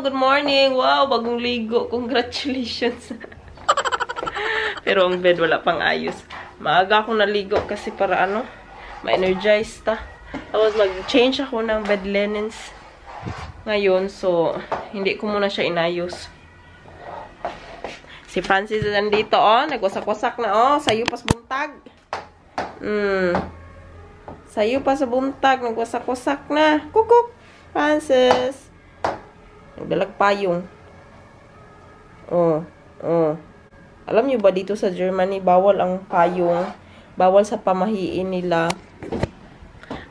good morning. Wow, bagong ligo. Congratulations. Pero ang bed wala pang ayos. Maaga ako naligo kasi para ano, ma-energize ta. Tapos mag-change ako ng bed linens ngayon. So, hindi ko muna siya inayos. Si Francis nandito, oh. Nagwasak-wasak na, oh. Sayo pas buntag. Sayo pa sa buntag. Nagwasak-wasak na. Kukuk. Francis. Nagdalag payong. Oh. Alam niyo ba dito sa Germany, bawal ang payong. Bawal sa pamahiin nila.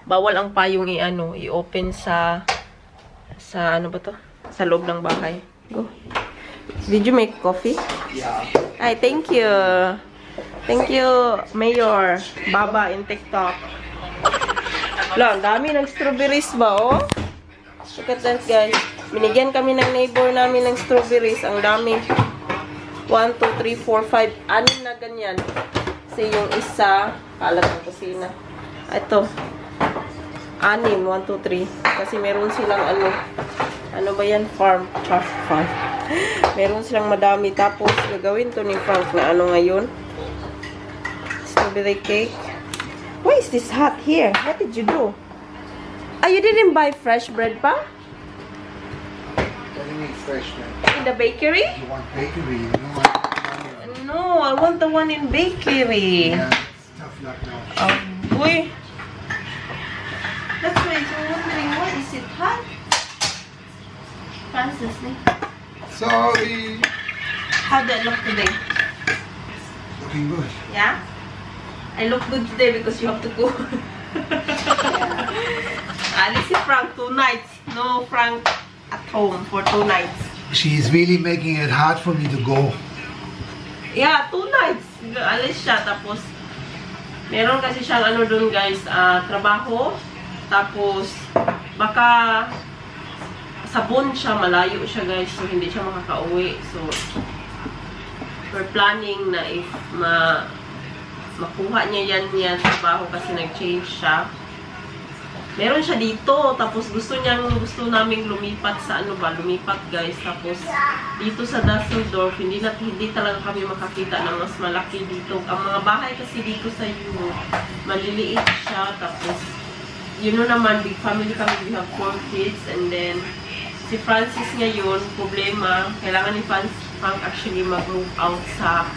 Bawal ang payong i-open sa ano ba to? Sa loob ng bahay. Go. Did you make coffee? Yeah. Ay, thank you. Thank you, Mayor Baba in TikTok. Wala, ang dami ng strawberries ba, oh? Look at that, guys. Binigyan kami ng neighbor namin ng strawberries. Ang dami. 1, 2, 3, 4, 5. 6 na ganyan. Kasi yung isa, kalat ng kusina. Ito. 6. 1, 2, 3. Kasi meron silang ano ba yan? Farm. Meron silang madami. Tapos, gagawin to ni Frank na ngayon. Strawberry cake. Why is this hot here? What did you do? Ah, you didn't buy fresh bread pa? What do you mean fresh bread? In the bakery? You want bakery? You don't want No, I want the one in bakery. yeah, it's tough luck now. Boy. That's why I'm wondering, why is it hot? Francis, Sorry. how did it look today? Looking good. Yeah? I look good today because you have to go. This is Frank 2 nights. No Frank at home for 2 nights. She's really making it hard for me to go. Yeah, 2 nights. Alis siya. Tapos, meron kasi siyang doon guys, trabaho. Tapos, baka sabon siya, malayo siya guys. So, hindi siya makakauwi. So, we're planning na if makuha niya yan trabaho kasi nag-change siya. Meron siya dito, tapos gusto naming lumipat sa lumipat guys. Tapos dito sa Düsseldorf, hindi talaga kami makakita ng mas malaki dito. Ang mga bahay kasi dito sa Europe, maliliit siya. Tapos, naman, big family kami, we have 4 kids. And then, si Francis ngayon, problema, kailangan ni Frank actually mag-move out sa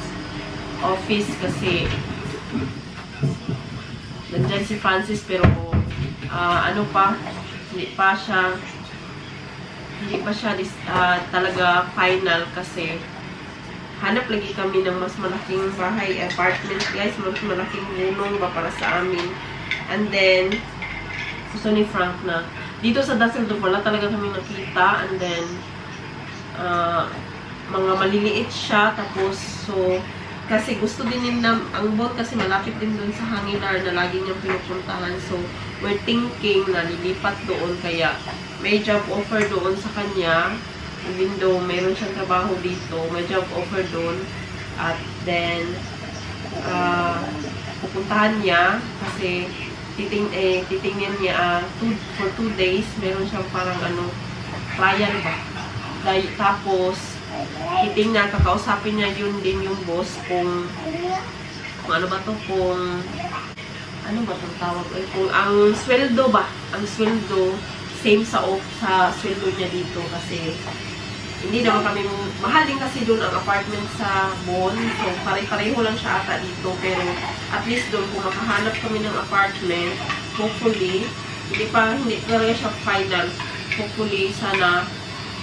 office kasi nandyan si Francis pero hindi pa siya talaga final kasi hanap lagi kami ng mas malaking bahay, apartment guys, mas malaking unong ba para sa amin. And then gusto ni Frank na dito sa Düsseldorf wala talaga kami nakita, and then mga maliliit siya, tapos so kasi gusto din ang Bonn kasi malapit din doon sa Hanginar na lagi niyang pinupuntahan. So, we're thinking na lilipat doon. Kaya, may job offer doon sa kanya. Even though mayroon siyang trabaho dito, may job offer doon. At then, pupuntahan niya kasi titingnan niya for 2 days. Meron siyang parang trial ba? Tapos, titingnan, kakausapin niya yun din yung boss kung ano ba to, kung ano ba itong tawag, kung ang sweldo ba, ang sweldo same sa sweldo niya dito kasi hindi naman kami, mahal din kasi doon ang apartment sa Bonn, so pare-pareho lang siya ata dito, pero at least doon kung makahanap kami ng apartment, hopefully, hindi talaga siya final, hopefully sana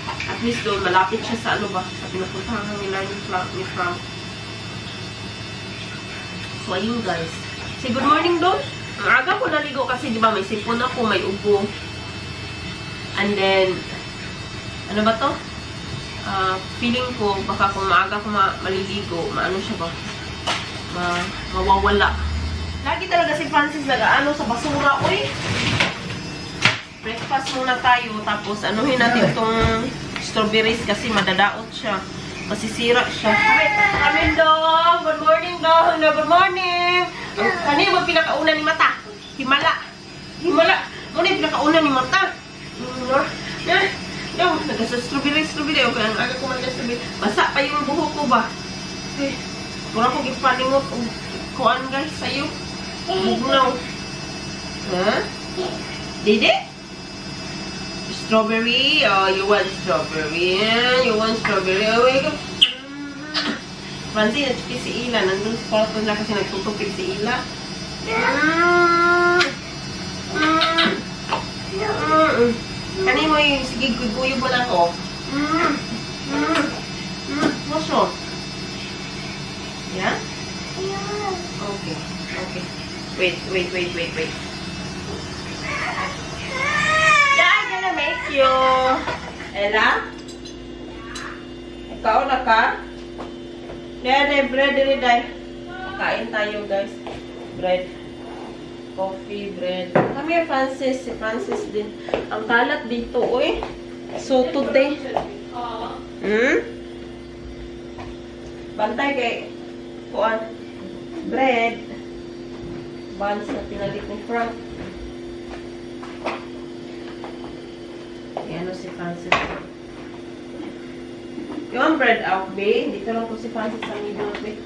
at least doon, malapit siya sa sa pinupuntahan nila ni Frank. So, ayun guys. Say good morning doon. Ang aga ko naligo kasi, di ba, may sipon ako, may ubo. And then, ano ba to? Feeling ko, baka kung maaga ko maliligo, siya ba? Mawawala. Lagi talaga si Francis nag-ano sa basura. Uy! Breakfast muna tayo, tapos anuhin natin itong strawberries kasi madadaot siya. Masisira siya. Amin dong! Good morning dong! Good morning! Kanina mo pinakauna ni Mata? Himala! Muna yung pinakauna ni Mata! Kasi strawberry. Okay, ang aga ko man na strawberry. Basa pa yung buhok ko ba? Okay. Mura ko gipaningot. Kuan guys, sa'yo. Bugnaw. Ha? Did it? Strawberry? Oh, you want strawberry. You want strawberry. Oh, wait. Francie, nagtupid si Ila. Nandun sa kwarto nila kasi nagtutupid si Ila. Kanin mo yung sige, guyog mo na ako. Moso. Yeah? Okay. Wait. I'm gonna make you. Ella? Ikaw na ka? Dede, bread, dede. Kain tayo, guys. Bread. Coffee, bread. Come here, Francis. Si Francis din. Ang kalat dito, uy. So, today. Bantay kay kuan. Bread. Buns na pinalit ni Frank. Ayan o si Francis. Yung bread out, babe. Dito lang po si Francis sa middle, babe.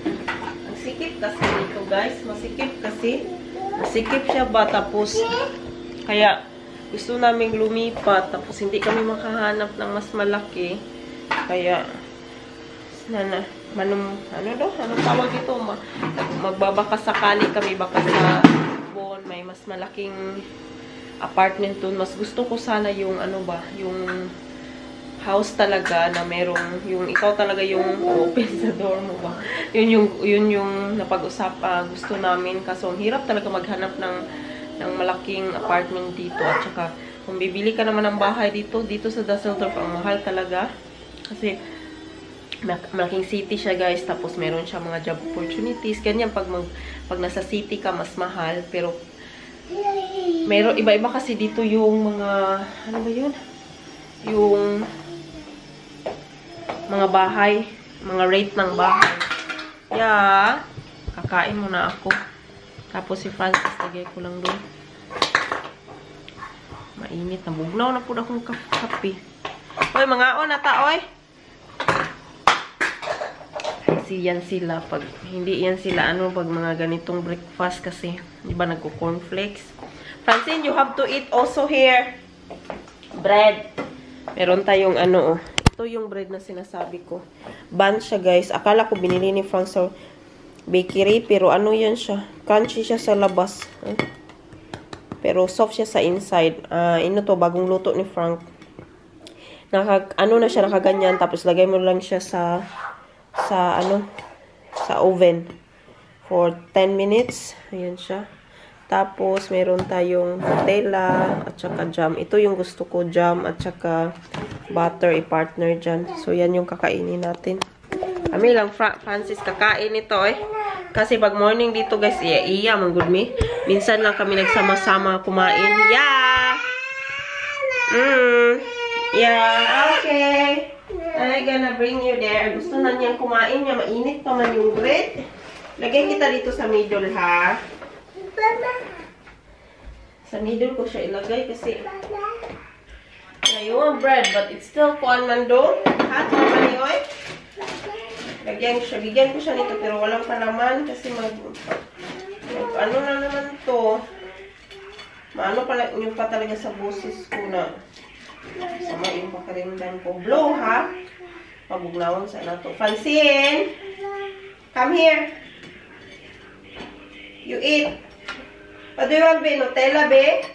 Ang sikip kasi dito, guys. Masikip kasi. Masikip siya ba? Tapos, kaya gusto namin lumipat. Tapos, hindi kami makahanap ng mas malaki. Kaya, anong tawag ito? Magbabaka sakali kami. Baka sa Bon, may mas malaking apartment doon. Mas gusto ko sana yung yung house talaga na merong yung ikaw talaga yung open sa door mo ba. Yun yung napag-usap gusto namin kaso ang hirap talaga maghanap ng malaking apartment dito at saka kung bibili ka naman ng bahay dito sa Düsseldorf ang mahal talaga kasi malaking city siya guys tapos meron siya mga job opportunities ganyan pag nasa city ka mas mahal pero meron iba-iba kasi dito yung mga ano ba yun yung mga bahay mga rate ng bahay yeah kakain muna ako tapos si Francis lagay ko lang doon mainit na bugnaw na po akong kape oy mga na ta oy kasi yan sila pag hindi yan sila pag mga ganitong breakfast kasi di ba nagko-cornflakes Francine you have to eat also here bread meron tayong ito yung bread na sinasabi ko bun siya guys akala ko binili ni Frank sa bakery pero yan siya crunchy siya sa labas pero soft siya sa inside to bagong luto ni Frank na siya nakaganyan tapos lagay mo lang siya sa oven for 10 minutes. Ayan siya. Tapos, meron tayong Nutella at saka jam. Ito yung gusto ko, jam at saka butter, i-partner dyan. So, yan yung kakainin natin. Kami lang, Francis, kakain ito Kasi pag morning dito, guys, iya, manggod me. Minsan lang kami nagsama-sama kumain. Yeah! Yeah, okay. I'm gonna bring you there. Gusto na niyang kumain niya. Mainit pa man yung bread. Lagay kita dito sa middle, ha? Sa middle ko siya ilagay kasi you want bread, but it's still kuan man do. Ha? Tumani, oy? Bigyan ko siya nito, pero walang palaman kasi ano na naman to. Maano pala yung pa talaga sa boses ko na sama yung pakarimdan ko. Blow, ha? Mabugnawon sa nato. Francine! Come here. You eat. What do you want, be? Nutella, be?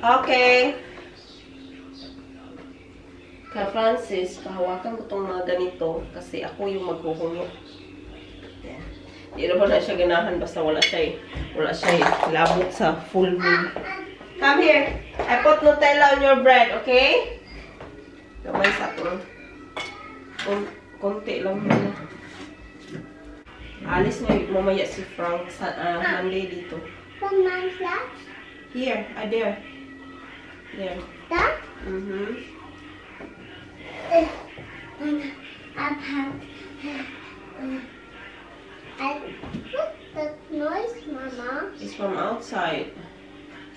Okay. Ka Francis, pahawakan ko itong mga ganito kasi ako yung maghuhulog. Yan. Di naman na siya ganahan basta wala siya labot sa full meal. Come here. I put Nutella on your bread, okay? Gamay sa ito. Konti lang muna. Alis na mamaya si Frank sa Monday dito. Here. There. There. That? That noise, Mama? It's from outside.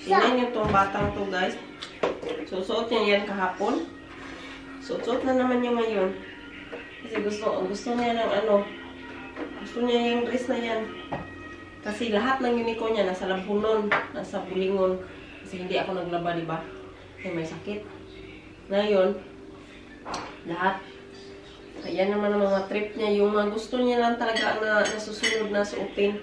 Tingnan niyo itong batang to, guys. Susuot niya yan kahapon. Susuot na naman niya ngayon. Kasi gusto niya ng ano. Gusto niya yung dress na yan. Kasi lahat ng unicorn niya nasa lampunon, nasa bulingon. Kasi hindi ako naglaba, diba? Kasi may sakit. Ngayon, lahat. Kaya naman ang mga trip niya. Yung mga gusto niya lang talaga na nasusunod na suotin.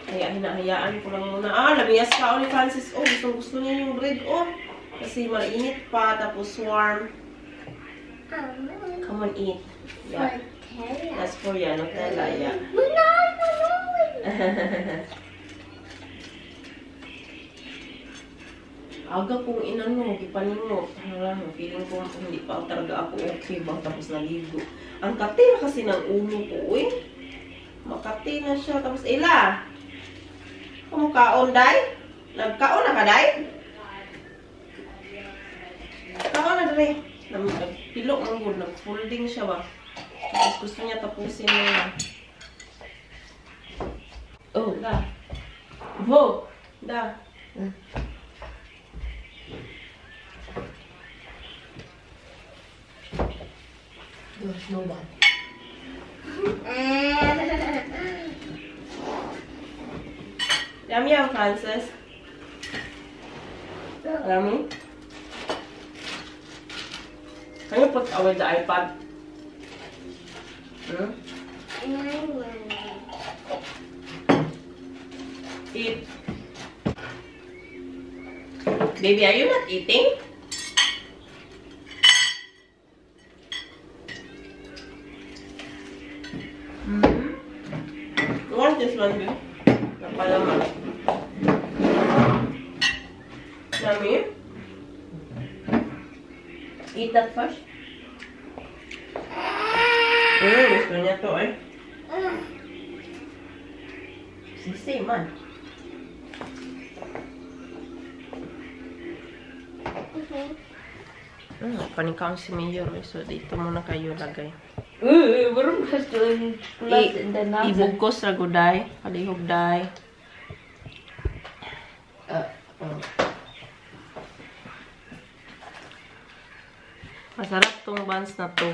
Kaya hinahayaan ko lang muna. Labiyas ka ni Francis. Gusto niya yung red. Kasi mainit pa. Tapos warm. Come on, eat. Yeah. That's for ya, Nutella, yeah. Aga kong inano, ipaningot. Feeling ko hindi pa talaga ako okay ba tapos naligo. Ang kati na kasi ng ulo ko, Makati na siya. Tapos, Ila! Kaon, Day? Nagkaon na ka, Day? Kaon na, Day. Nagpilok ng good. Nag-folding siya ba? Tapos gusto niya tapusin niya. Da. Vo! Da. There's no one. Yummy, Francis. Yummy. Can you put away the iPad? Eat. Baby, are you not eating? You want this one, baby? Napalaman. Yummy? Eat that first. Gusto niya to, Sisi, man. Panikaw si Mayor, so dito muna kayo lagay. Warum hast du Schokolade in der Nase? Ibugkos ra guday, kalihog day. Masarap tong buns na to.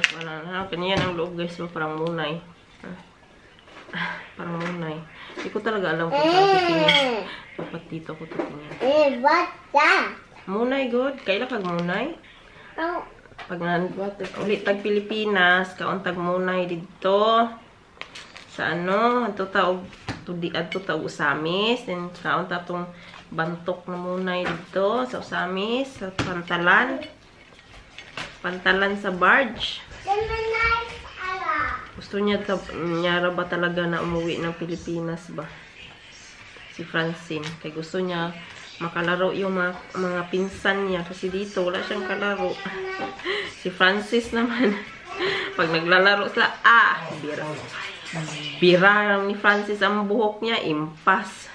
Kanya ang loob guys, parang munay. Parang munay. Hindi ko talaga alam kung saan titingin. Dapat dito ko titingin. What's that? Munay good. Kailan kag munay? Pag ulit tag Pilipinas, kauntag munay dito. Sa ano, ato taog Usamis. Then kaunta tong bantok na munay dito sa Usamis, sa Pantalan. Pantalan sa barge. Gusto niya ba talaga na umuwi ng Pilipinas ba? Si Francine. Kaya gusto niya makalaro yung mga pinsan niya. Kasi dito wala siyang kalaro. Si Francis naman. Pag naglalaro sila, bira. Bira ni Francis ang buhok niya. Impas.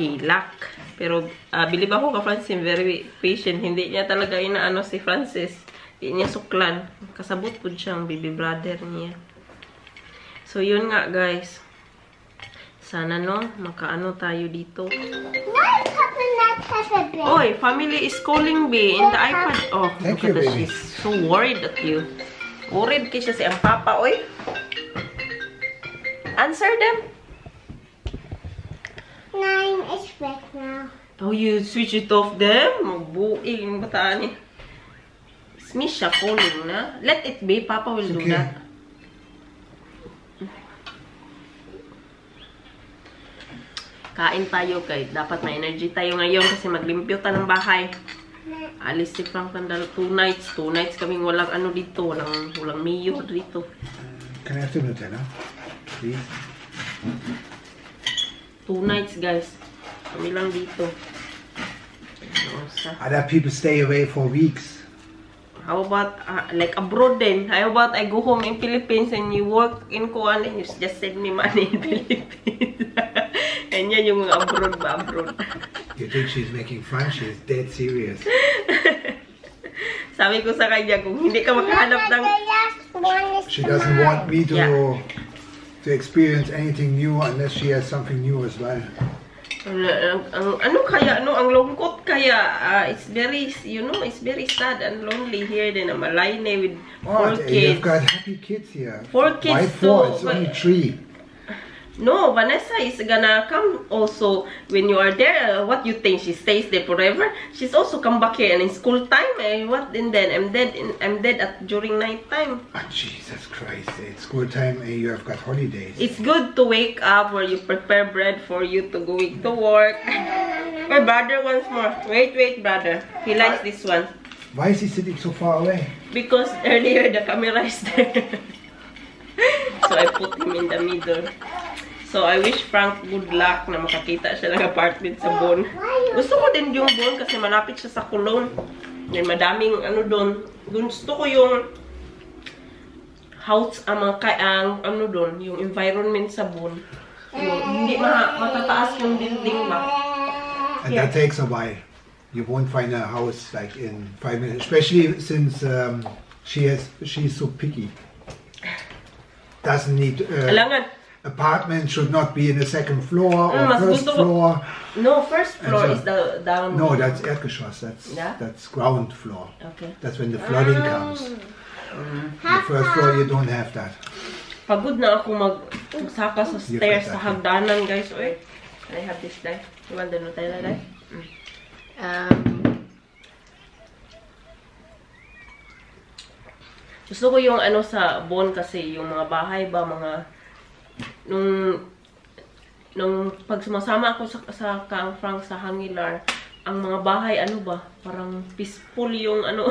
Hilak. Pero, believe ako ka Francine, very patient. Hindi niya talaga inaano si Francis. Hindi niya suklan. Kasabot po siyang baby brother niya. So, yun nga guys. Sana no, makaano tayo dito. Oy, family is calling me in the iPad. Oh, Thank look you, at that. baby. She's so worried at you. Worried kay siya si ang papa, oy. Answer them. 9 is back now. Oh, you switch it off them? Magbuing yung bataan niya. It's Misha calling na. Let it be. Papa will do Okay. that. Kain tayo kay dapat may energy tayo ngayon kasi maglimpyo ta ng bahay. Alis si Frank Pandalo 2 nights. 2 nights kaming walang ano dito. Walang mayo dito. Can I have the Nutella, please? 2 nights guys. Kami lang dito. Other people stay away for weeks. How about, like abroad then? How about I go home in Philippines and you work in Kuala and you just send me money in Philippines? And yan yung mga abroad ba? Abroad. You think she's making fun? She's dead serious. Sabi ko sa kanya, kung hindi ka makahanap ng... She doesn't want me to Yeah. to experience anything new unless she has something new as well. Ano kaya, ang lungkot kaya, it's very, it's very sad and lonely here din, Malayne with 4 kids. You've got happy kids here. 4 kids. Why 4? It's only 3. No, Vanessa is gonna come also when you are there. What you think? She stays there forever? She's also come back here and in school time. What? And then I'm dead during night time. Oh, Jesus Christ! It's school time. You have got holidays. It's good to wake up where you prepare bread for you to go to work. My brother wants more. Wait, brother. He likes this one. Why is he sitting so far away? Because earlier the camera is there. So I put him in the middle. So, I wish Frank good luck na makakita siya ng apartment sa Bon. Gusto ko din yung Bon kasi malapit siya sa Cologne. Then, madaming ano doon. Gusto ko yung house, ano doon, yung environment sa Bon. Hindi matataas yung building ba. And that takes a while. You won't find a house like in 5 minutes, especially since she's so picky. Doesn't need... apartment should not be in the second floor or first floor. No, first floor is the down. No, that's Erdgeschoss. That's ground floor. Okay. That's when the flooding comes. The first floor you don't have that. Pagod na ako magsaka sa stairs sa hagdanan, guys. Oy, can I have this die? You want the Nutella die? Gusto ko yung ano sa Bon kasi yung mga bahay ba, mga nung pag sumasama ako sa Kang Frank sa Hangilar, ang mga bahay ano ba, parang peaceful yung ano.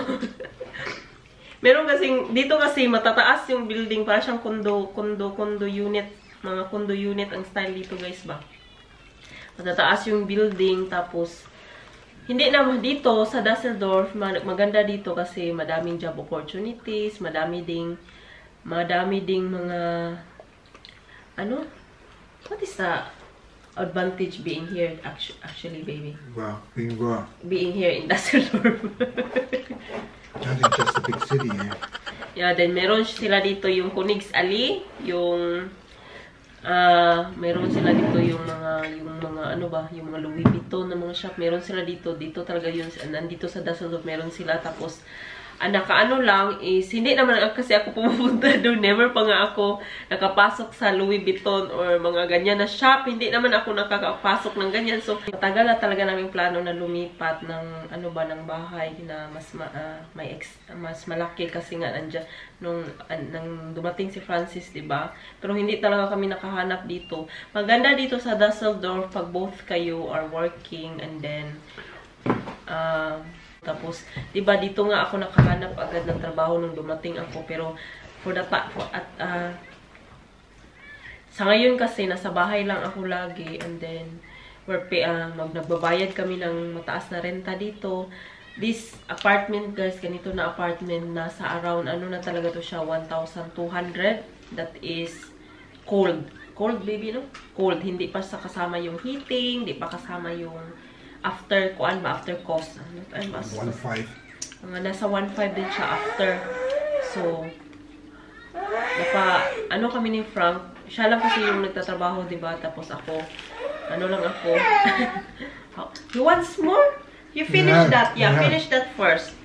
Meron kasing dito kasi matataas yung building, para siyang condo unit, mga condo unit ang style dito, guys ba. Matataas yung building, tapos hindi naman dito sa Düsseldorf maganda dito kasi madaming job opportunities, madami ding mga ano? What is the advantage being here actually, baby? Well, being here in Düsseldorf. Not just a big city, eh? Yeah, then meron sila dito yung Königsallee, yung meron sila dito yung mga ano ba, yung mga Louis Vuitton na mga shop, meron sila dito talaga yun, nandito sa Düsseldorf meron sila. Tapos nakaano lang is, hindi naman kasi ako pumupunta doon, never pa nga ako nakapasok sa Louis Vuitton or mga ganyan na shop, hindi naman ako nakakapasok ng ganyan. So, matagal na talaga namin plano na lumipat ng ano ba, ng bahay na mas malaki kasi nga nandiyan nung dumating si Francis, diba? Pero hindi talaga kami nakahanap dito. Maganda dito sa Düsseldorf pag both kayo are working, and then tapos, diba, dito nga ako nakahanap agad ng trabaho nung dumating ako. Pero, sa ngayon kasi, nasa bahay lang ako lagi. And then, nagbabayad kami ng mataas na renta dito. This apartment, guys, ganito na apartment, nasa around, ano na talaga to siya, 1,200. That is cold. Cold, baby, no? Cold. Hindi pa kasama yung heating, hindi pa kasama yung after cost. 1.5. Nasa 1.5 din siya after. So, ano kami ni Frank, siya lang kasi yung nagtatrabaho, diba? Tapos ako, ano lang ako. You want more? You finish that? Yeah, finish that first.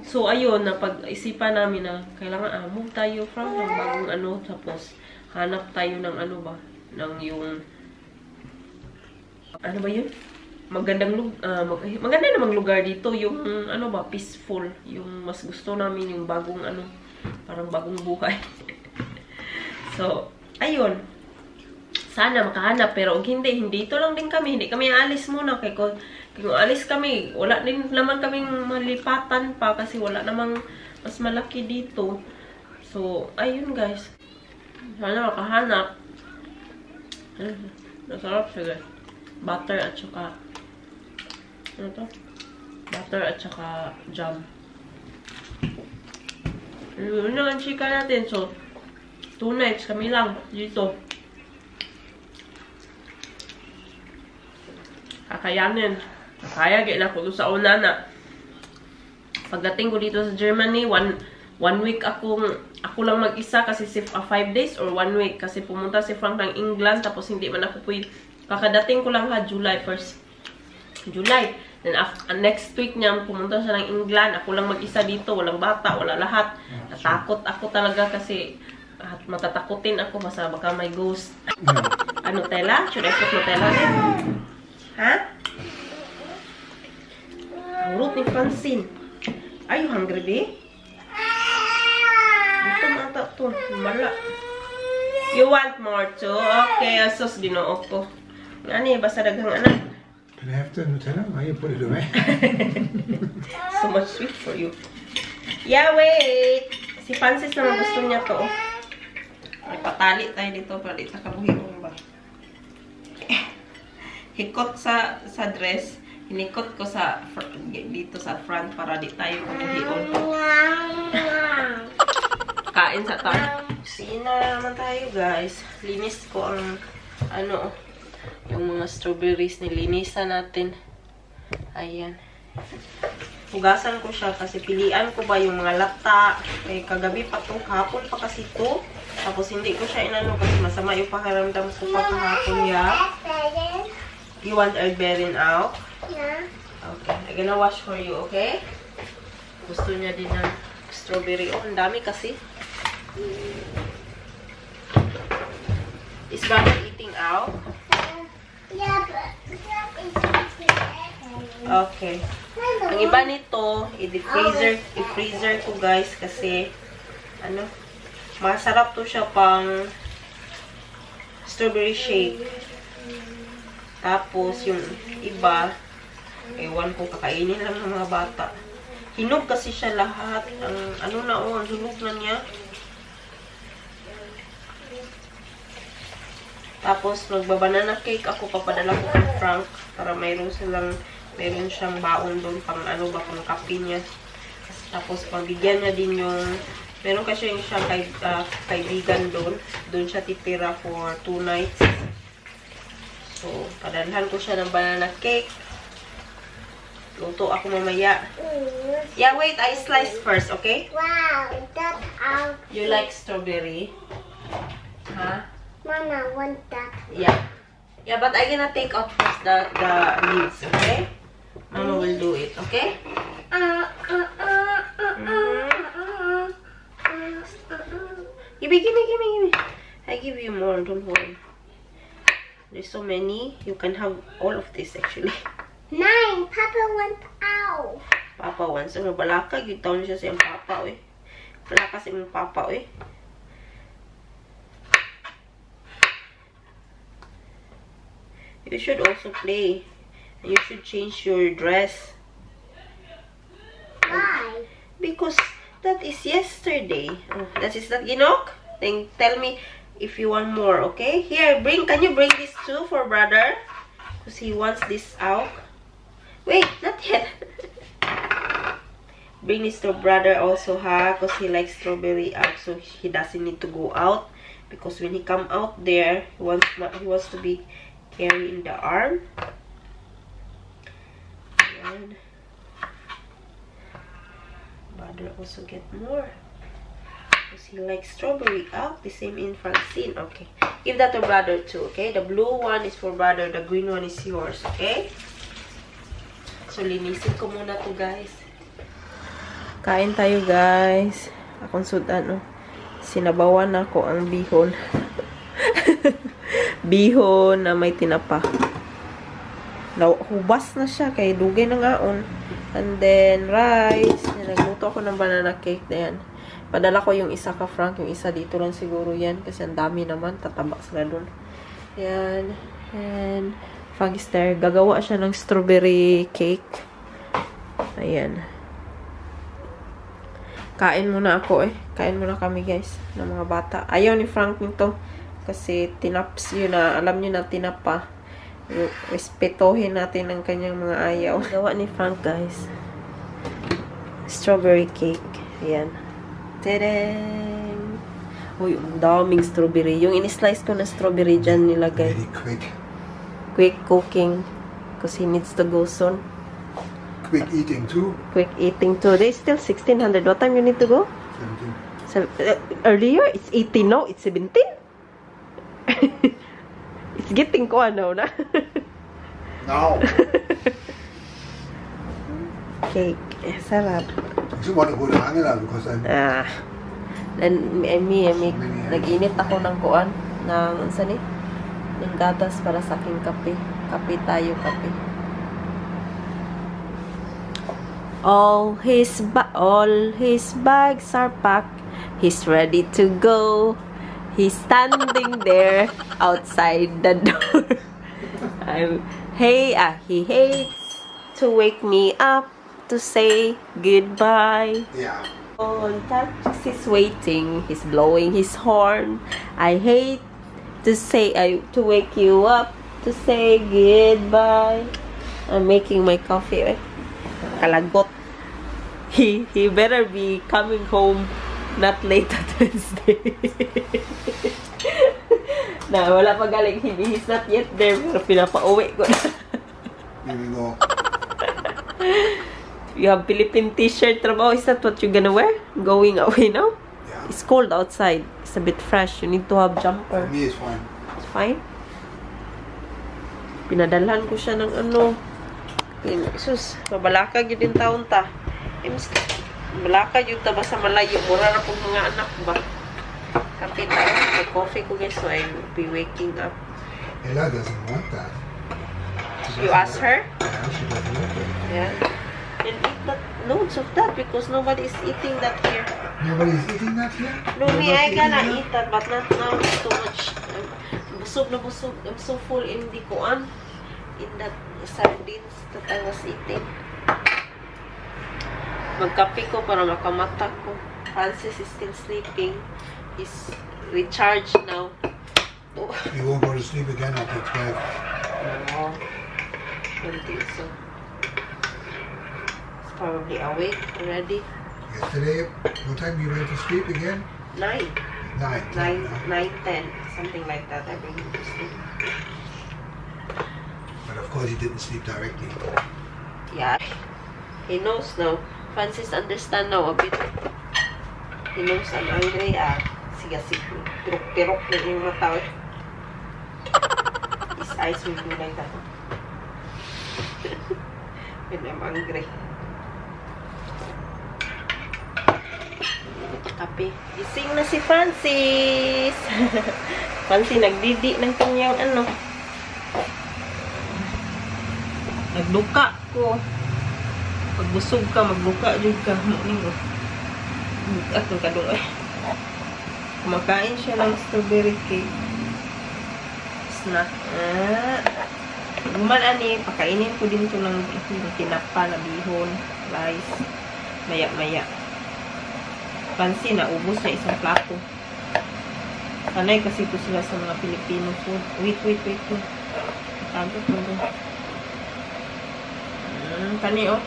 So, ayun, napag-isipan namin na kailangan, move tayo from ng bagong ano, tapos hanap tayo ng ano ba, ng yung, ano ba yun? Maganda namang lugar dito, yung ano ba, peaceful, yung mas gusto namin yung bagong ano, parang bagong buhay. So, ayun, sana makahanap, pero hindi ito lang din kami, hindi kami alis muna, kaya kung alis kami, wala din naman kaming malipatan pa kasi wala namang mas malaki dito. So, ayun, guys, sana makahanap. Nasarap siya, guys. Butter at saka ano to? Butter at saka jam. Yun lang ang chika natin. So, 2 nights kami lang dito. Kakayanin. Kaya gaya na ko sa una na. Pagdating ko dito sa Germany, one week ako lang mag-isa kasi 5 days or 1 week kasi pumunta si Frank ng England, tapos hindi man ako Kakadating ko lang ha, July 1st. July. Then next week niya, pumunta siya ng England. Ako lang mag-isa dito. Walang bata, wala lahat. Natakot ako talaga kasi matatakutin ako. Baka may ghost. Nutella? Should I put Nutella din? Ha? Ang root ni Francine. Are you hungry, babe? Ito mata to. Mala. You want more too? Okay, asos ginoo ko. Ngani, basta daghang anak. Can I have the Nutella? Why you put it away? So much sweet for you. Yeah, wait! Si Francis naman gusto niya to. May patali tayo dito. Palit na kabuhin ba? Hikot sa dress. Hinikot ko sa dito sa front para di tayo kabuhin. Kain sa tayo. Sina naman tayo, guys. Linis ko ang yung mga strawberries, nilinisan natin. Ayan. Hugasan ko siya kasi pilian ko ba yung mga lata. Kaya kagabi pa to, kahapon pa kasi to. Tapos hindi ko siya inano kasi masama yung pakiramdam ko pa kahapon ya. You want our bearing out? Yeah. Okay. I'm gonna wash for you, okay? Gusto niya din ng strawberry. Oh, ang dami kasi. Is Brother eating out? Yeah, but Okay. Ang iba nito, i-freezer ko guys kasi masarap to siya pang strawberry shake. Tapos yung iba, ewan ko, kakainin lang ng mga bata. Hinog kasi siya lahat. Ang hinog na niya. Tapos, magbabanana cake ako, papadala ko kay Frank para mayroon siyang baon doon pang pang kape niya. Tapos, pabigyan niya din yung, meron kasi yung siyang kaibigan doon. Doon siya titira for 2 nights. So, padalhan ko siya ng banana cake. Luto ako mamaya. Yeah, wait, I slice first, okay? wow, that out. You like strawberry? Huh? Mama want that. Yeah. Yeah, but I'm gonna take out first the leaves, okay? Mama will do it, okay? Give me. I give you more, don't worry. There's so many. You can have all of this, actually. 9. Papa wants out. Papa wants. Balaka, yung taon siya siyang papa, eh. Balaka siyang papa, eh. You should also play. You should change your dress. Why? Because that is yesterday. Oh, that is not Ginok. Then tell me if you want more, okay? Here, can you bring this too for brother? Because he wants this out. Wait, not yet. Bring this to brother also, ha? Because he likes strawberry out, so he doesn't need to go out. Because when he come out there, he wants to be carry in the arm. And brother also get more because he likes strawberry out. The same in Francine. Okay, give that to brother too. Okay, the blue one is for brother, the green one is yours. Okay, so linisin ko muna to, guys. Kain tayo, guys. Akong sudan, sinabawan ako ang bihon. Bihon na may tinapa. Hubas na siya kay dugay na ngaon. And then rice. Nagluto ako ng banana cake na yan. Padala ko yung isa ka Frank, yung isa dito lang siguro yan kasi ang dami naman, tataba sila dun. Yan. And Frank is there. Gagawa siya ng strawberry cake. Ayan. Kain muna ako Kain muna kami, guys, ng mga bata. Ayaw ni Frank nito. Kasi tinaps yun na, alam nyo na tinapa. Respetohin natin ang kanyang mga ayaw. Gawa ni Frank, guys. Strawberry cake. Ayan. Tadang! Uy, ang daming strawberry. Yung in-slice ko na strawberry dyan nilagay. Very quick. Quick cooking. Because he needs to go soon. Quick eating too. Quick eating too. There's still 1600. What time you need to go? 17. Earlier? It's 18 now. It's 17? It's It's getting ko ano na. No. Cake. Sarap. I just want to go to Manila because I'm... Then, nag-init ako ng kuan, ng, ng gatas para sa aking kape. Kape tayo, kape. All his bags are packed. He's ready to go. He's standing there outside the door. He hates to wake me up to say goodbye. Yeah. Oh, taxi's waiting. He's blowing his horn. I hate to wake you up to say goodbye. I'm making my coffee. Kalagot. He better be coming home not late at Wednesday. Na wala pa galing. He's not yet there. Pero pinapauwi ko na. Here we go. You have Philippine t-shirt, trabaho. Is that what you're gonna wear? Going away now? Yeah. It's cold outside. It's a bit fresh. You need to have jumper. For me, it's fine. It's fine? Pinadalhan ko siya ng ano. Sus, mabalakag yun din taon ta. Mabalakag yun ta ba sa malayo. Mura na pong mga anak ba? Kapit tayo. May coffee ko guys, so I'll be waking up. Ella doesn't want that. You ask her? Yeah, she doesn't want it. Yeah. And eat that, loads of that because nobody is eating that here. Nobody's eating that here? No, me, I gonna eat that, but not now. It's too much. Busog na busog. I'm so full in the kuan. In that sardines that I was eating. Magkape ko para makamata ko. Francis is still sleeping. He's recharged now. Oh. You won't go to sleep again after 12. No. I don't think so. He's probably awake already. Yesterday, what time you went to sleep again? 9. 9. 10. Something like that. I bring him to sleep. But of course, he didn't sleep directly. Yeah. He knows now. Francis understand now a bit. He knows I'm angry. Sige. Pirok-pirok na yung mata. His eyes will do like that. When I'm angry. Kape. Gising na si Francis. Francis nagdidi ng kanyang ano. Nagduka ko. Pag busog ka, magduka dyan ka. At ng kadung ay. Kumakain siya ng strawberry cake. Snack. Guman ani, pakainin ko din ito ng tinapa na bihon, rice, maya-maya. Pansin na, ubos na isang plato. Sanay kasi ito sila sa mga Filipino food. Wait. Tagot mo doon. Kani oh.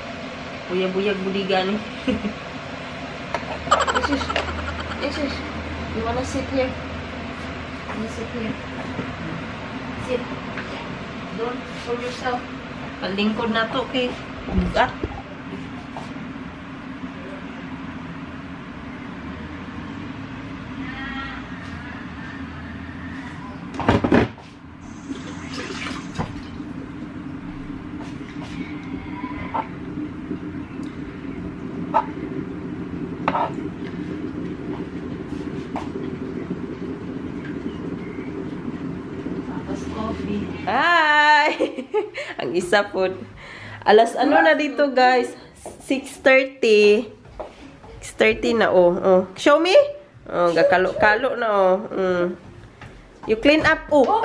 Buyag-buyag budiga ni. Jesus. You wanna sit here? Sit here. Sit. Don't show yourself. Palingkod na to kay bugat. Hi! Ang isa po. Alas ano na dito guys? 6:30. 6:30 na oh. Show me? Oh, gakalo-kalo na oh. You clean up oh.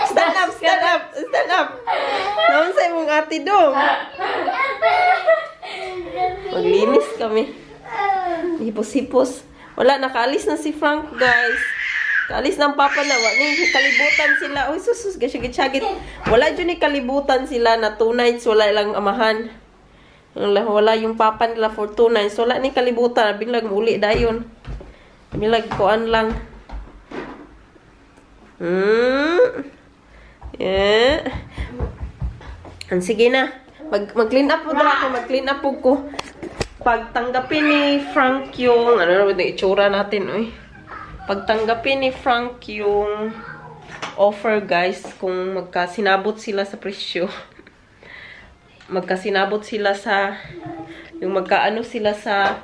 Stand up. Naon sa imong ate dong? Maglinis kami. Hipos-hipos. Wala, nakaalis na si Frank, guys. Kaalis ng papa na. Kalibutan sila. Uy, sus, gasyagit-syagit. Wala dyan kalibutan sila na 2 nights. Wala lang amahan. Wala yung papa nila for 2 nights. Wala ni kalibutan. Bilang uli dayon. Bilang kuan lang. Yeah. Sige na. Mag-clean up po ako. Mag-clean up po ko. pagtanggapin ni Frank yung, ano na itsura natin, uy. Pagtanggapin ni Frank yung offer, guys, kung magkasinabot sila sa presyo. Magkasinabot sila sa, yung magkaano sila sa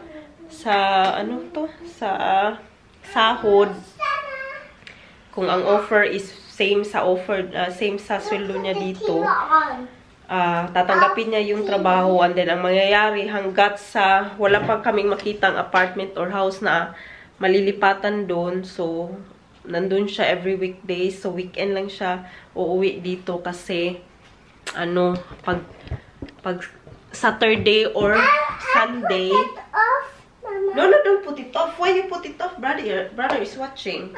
ano to, sa sahod. Kung ang offer is same sa sweldo niya dito, tatanggapin niya yung trabaho, and then ang mangyayari hanggat sa wala pa kaming makitang apartment or house na malilipatan doon, so nandun siya every weekday, so weekend lang siya uuwi dito kasi ano, pag Saturday or Sunday. No, don't put it off. Why you put it off? Brother is watching.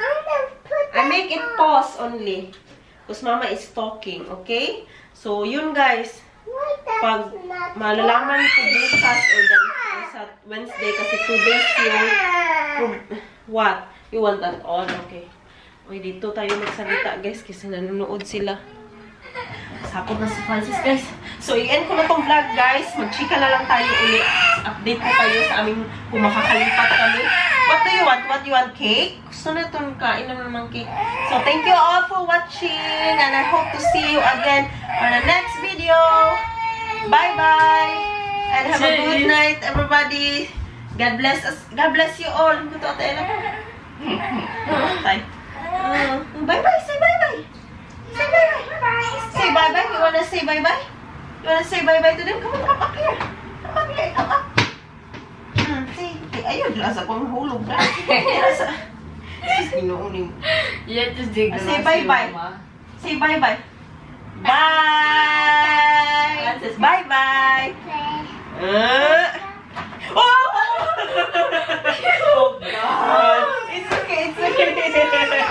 I make it pause only because Mama is talking, okay? So, yun guys. Pag malalaman ko bukas or sa Wednesday kasi 2 days yung... What? You want that on? Okay. Uy, dito tayo magsalita guys kasi nanonood sila. Sakot na si Francis, guys. So, i-end ko na tong vlog, guys. Magchika na lang tayo ulit. Update ko kayo sa aming kung makakalipat kami. What do you want? What do you want? Cake? Gusto na itong kain na naman cake. So, thank you all for watching. And I hope to see you again on the next video. Bye-bye. And have a good night, everybody. God bless us. God bless you all. Bye-bye. Say bye-bye. Say bye-bye. Say bye-bye. You wanna say bye-bye? You wanna say bye-bye to them? Come on, come up here. Come up here, come up. Say, ayun, lasa kong hulog na. Inuuling. Say bye-bye. Say bye-bye. Bye. Bye-bye. Oh! Oh, God. It's okay, it's okay.